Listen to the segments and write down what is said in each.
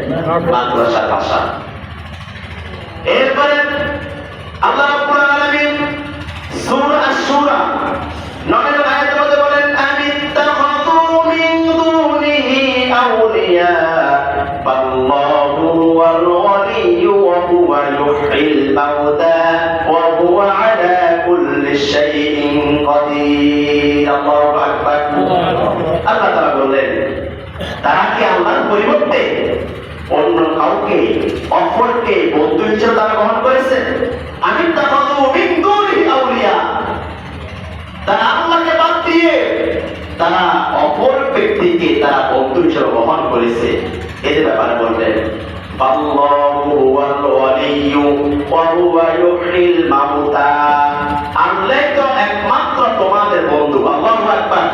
মাদ্রাসার ভাষা। এরপরে আল্লাহ রাব্বুল আলামিন সূরা আশ-শূরা 9 নম্বর আয়াতের মধ্যে বলেন আমিত্তাখাযু মিন দুনিহি আউলিয়া ফাল্লাহু ওয়াল ওয়ালিয়্যু ওয়া হুয়া ইউহয়িল মাউতা ওয়া হুয়া আলা কুল্লি শাইইন কাদির। আল্লাহু আকবার। আল্লাহ তাআলা বললেন তারা কি আল্লাহর পরিবর্তে অন্য কাউকে অপরকে বন্ধু হিসেবে তারা গ্রহণ করেছে? আমিত্তাখাযু মিন দুনিহি আউলিয়া, তারা আল্লাহকে বাদ দিয়ে তারা অপর ব্যক্তিকে তারা বন্ধু হিসেবে গ্রহণ করেছে। এদের ব্যাপারে বললেন আল্লাহু ওয়াল ওয়ালিয়্যু ওয়া হুয়া ইউহয়িল মাউতা, আল্লাহ তো একমাত্র তোমাদের বন্ধু। আল্লাহু আকবার।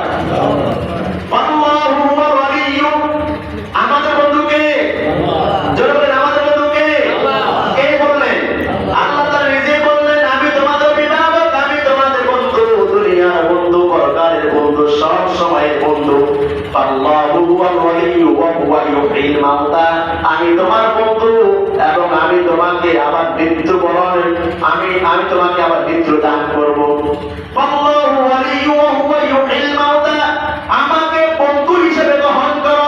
আল্লাহু ওয়াল ওয়ালিয়্যু, আমাদের বন্ধু কে? জোরে বলেন আমাদের বন্ধু কে? কে বললেন? আল্লাহ তাআলা নিজে বললেন আমি তোমাদের অভিভাবক, আমি তোমাদের বন্ধু, দুনিয়ার বন্ধু, পরকালের বন্ধু, সব সময়ের বন্ধু। আল্লাহু ওয়াল ওয়ালিয়্যু ওয়া হুয়া ইউহয়িল মাউতা, আমি তোমার বন্ধু এবং আমি তোমাকে আবার মৃত্যু বরণ আমি তোমাকে আবার মৃত্যু দান করব। আল্লাহু ওয়ালিয়্যু ওয়া হুয়া ইউহয়িল মাউতা, আমাকে বন্ধু হিসেবে গ্রহণ করো।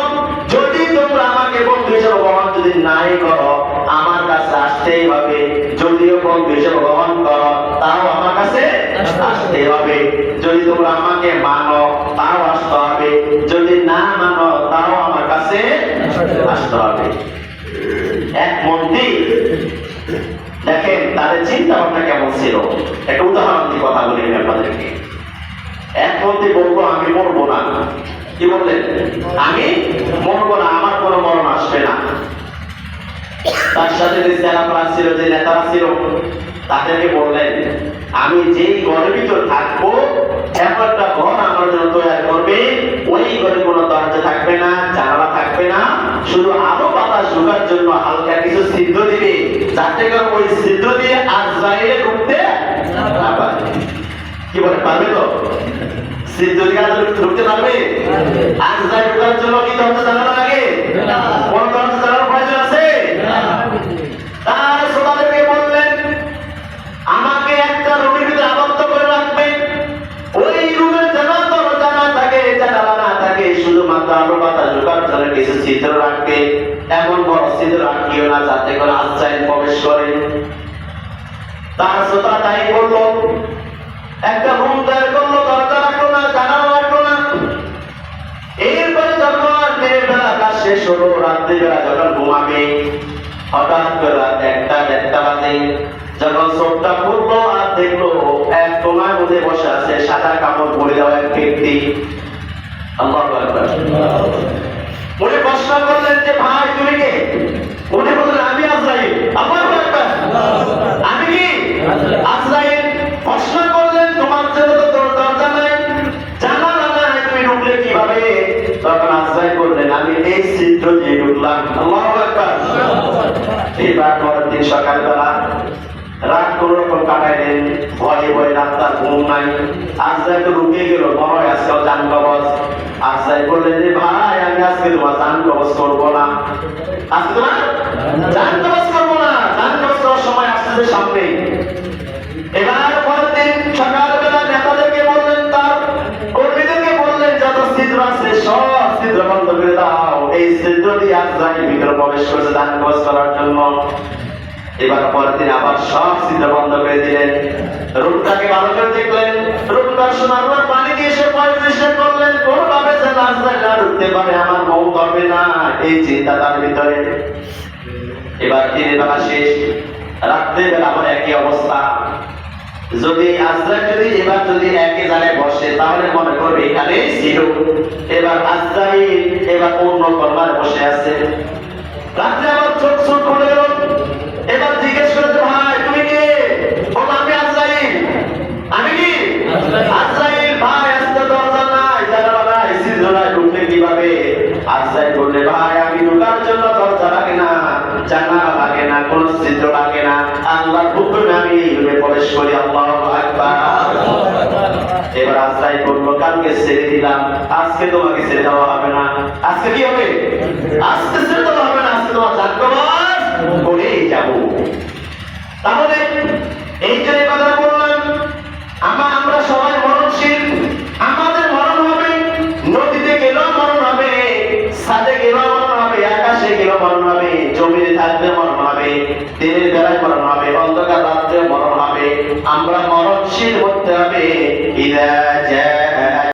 যদি তোমরা আমাকে বন্ধু হিসেবে গ্রহণ যদি নাই করো, আমার কাছে আসতেই হবে। যদিও বন্ধু হিসেবে গ্রহণ করো, তাও আমার কাছে আসতে হবে। যদি তোমরা আমাকে মানো, তাও আসতে হবে। যদি না মানো, তাও আমার কাছে আসতে হবে। এক মন্দির দেখেন তাদের চিন্তা ভাবনা কেমন ছিল। একটা উদাহরণ দিয়ে কথা বলি আপনাদেরকে। এক মন্দির বলবো আমি মরবো না। কি বললেন? আমি মরবো না, আমার কোনো মরণ আসবে না। তার সাথে যে সেনারা ছিল, যে নেতারা ছিল, তাদেরকে বললেন আমি যেই ঘরের ভিতর থাকবো এমন একটা ঘর আমার জন্য তৈরি করবে। ওই ঘরে কোনো দরজা থাকবে না, জানালা থাকবে না, শুধু আলো বাতাস ঢোকার জন্য হালকা কিছু ছিদ্র দিবে, যাতে করে ওই ছিদ্র দিয়ে আজরাইলে ঢুকতে না পারে। কি বলে, পারবে তো? ছিদ্র দিয়ে ঢুকতে পারবে? আজরাইল ঢোকার জন্য কি দরজা জানালা লাগে? কোন দরজা জানালার প্রয়োজন আছে? তার শ্রোতাদেরকে বললেন আমাকে একটা রুমের ভিতরে আবদ্ধ করে রাখবেন। ওই রুমের যেন দরজা না থাকে, জানালা না থাকে, শুধুমাত্র আলো বাতাস ঢোকার জন্য কিছু ছিদ্র রাখবে। এমন বড় ছিদ্র রাখিও না যাতে করে আজরাইল প্রবেশ করে। তার শ্রোতা তাই করলো, একটা রুম তৈরি করলো, দরজা রাখলো না, জানালা রাখলো না। এরপরে যখন দিনের বেলা কাজ শেষ হলো, রাত্রিবেলা যখন ঘুমাবে, হঠাৎ করে একটা বাজে যখন চোখটা খুললো আর দেখলো এক কোনার মধ্যে বসে আছে সাদা কাপড় পরে দেওয়া এক ব্যক্তি। আল্লাহু আকবার। উনি প্রশ্ন করলেন যে ভাই তুমি কে? উনি বললেন আমি আজরাইল। আল্লাহু আকবার। আমি কি? আজরাইল। প্রশ্ন করলেন তোমার জন্য তো দরজা নাই, জানালা নাই, তুমি ঢুকলে কিভাবে? তখন আজরাইল বললেন আমি এই ছিদ্র দিয়ে ঢুকলাম। আল্লাহু আকবার। এবার পরের দিন সকালবেলা রাত কোন রকম কাটাইলেন, ভয়ে ভয়ে রাস্তার ঘুম নাই। আজরাইল তো ঢুকে গেল, মনে হয় আজকাল জান কবজ। আজরাইল বললেন যে ভাই আমি আজকে তোমার জান কবজ করবো না, আজকে তোমার জান কবজ করবো না, জান কবজ করার সময় আসছে সামনে। এবার পরের দিন সকালবেলা নেতাদেরকে বললেন, তার কর্মীদেরকে বললেন যত ছিদ্র আছে সব ছিদ্র বন্ধ করে দাও। এই ছিদ্র দিয়ে আজরাইল ভিতরে প্রবেশ করছে জান কবজ করার জন্য। এবার পরের দিন আবার সব ছিদ্র বন্ধ করে দিলেন। রুমটাকে ভালো করে দেখলেন, রুমটার সোনার পানি দিয়ে সে পরিষ্কার করলেন, কোনোভাবে যেন আজরাইল না ঢুকতে পারে, আমার মৌত হবে না, এই চিন্তা তার ভিতরে। এবার দিনের বেলা শেষ, রাত্রিবেলা আবার একই অবস্থা। যদি আজরাইল যদি একই জায়গায় বসে তাহলে মনে করবে এখানে ছিল। এবার আজরাইল এবার অন্য কর্মার বসে আছে। রাত্রে আবার চোখ চোখ খুলে গেল। এবার জিজ্ঞেস করেছে ভাই তুমি কে? বল আমি আজরাইল। আমি কি? আজরাইল। ভাই আজকে দরজা নাই, জানালা নাই, ছিদ্র নাই, ঢুকলে কিভাবে? আজরাইল বললে ভাই আমি ঢোকার জন্য দরজা লাগে না, জানালা লাগে না, কোন ছিদ্র লাগে না, আল্লাহর হুকুমে আমি এই রুমে প্রবেশ করি। আল্লাহু আকবার। এবার আজরাইল বলল কালকে ছেড়ে দিলাম, আজকে তোমাকে ছেড়ে দেওয়া হবে না। আজকে কি হবে? আজকে ছেড়ে দেওয়া হবে না, আজকে তোমার ভাগ্যবান করেই যাব। তাহলে এই যে কথা বললাম, আমরা সবাই মরণশীল। আমাদের মরণ হবে, নদীতে গেলেও মরণ হবে, ছাদে গেলেও মরণ হবে, আকাশে গেলেও মরণ হবে, জমিতে থাকলে মরণ হবে, দিনের বেলায় মরণ হবে, অন্ধকার রাত্রে মরণ হবে। আমরা মরণশীল হতে হবে। ইদা জা